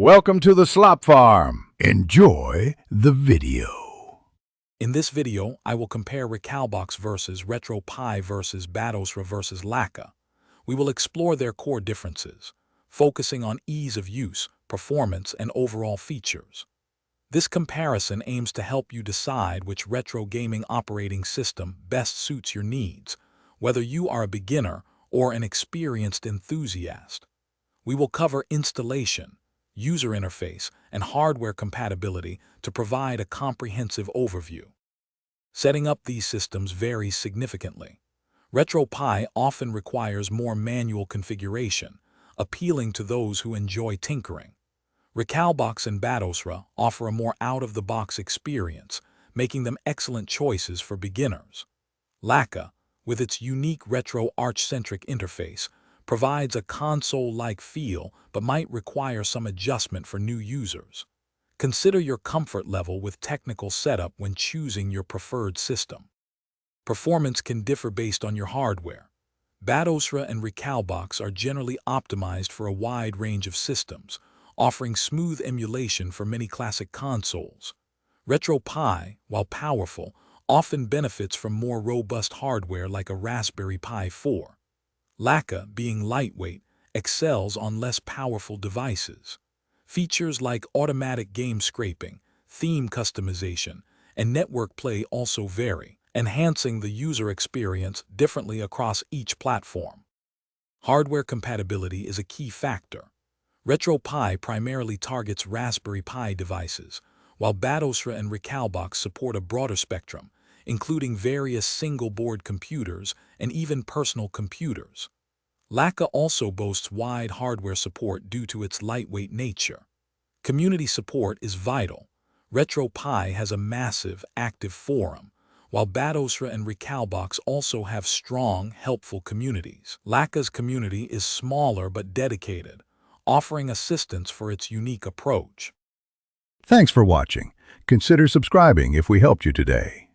Welcome to the Slop Farm. Enjoy the video. In this video, I will compare Recalbox versus Retropie versus Batocera versus Lakka. We will explore their core differences, focusing on ease of use, performance, and overall features. This comparison aims to help you decide which retro gaming operating system best suits your needs, whether you are a beginner or an experienced enthusiast. We will cover installation, user interface, and hardware compatibility to provide a comprehensive overview. Setting up these systems varies significantly. Retropie often requires more manual configuration, appealing to those who enjoy tinkering. Recalbox and Batocera offer a more out-of-the-box experience, making them excellent choices for beginners. Lakka, with its unique retro arch-centric interface, provides a console-like feel but might require some adjustment for new users. Consider your comfort level with technical setup when choosing your preferred system. Performance can differ based on your hardware. Batocera and Recalbox are generally optimized for a wide range of systems, offering smooth emulation for many classic consoles. Retropie, while powerful, often benefits from more robust hardware like a Raspberry Pi 4. Lakka, being lightweight, excels on less powerful devices. Features like automatic game scraping, theme customization, and network play also vary, enhancing the user experience differently across each platform. Hardware compatibility is a key factor. Retropie primarily targets Raspberry Pi devices, while Batocera and Recalbox support a broader spectrum, including various single-board computers and even personal computers. Lakka also boasts wide hardware support due to its lightweight nature. Community support is vital. Retropie has a massive, active forum, while Batocera and Recalbox also have strong, helpful communities. Lakka's community is smaller but dedicated, offering assistance for its unique approach. Thanks for watching. Consider subscribing if we helped you today.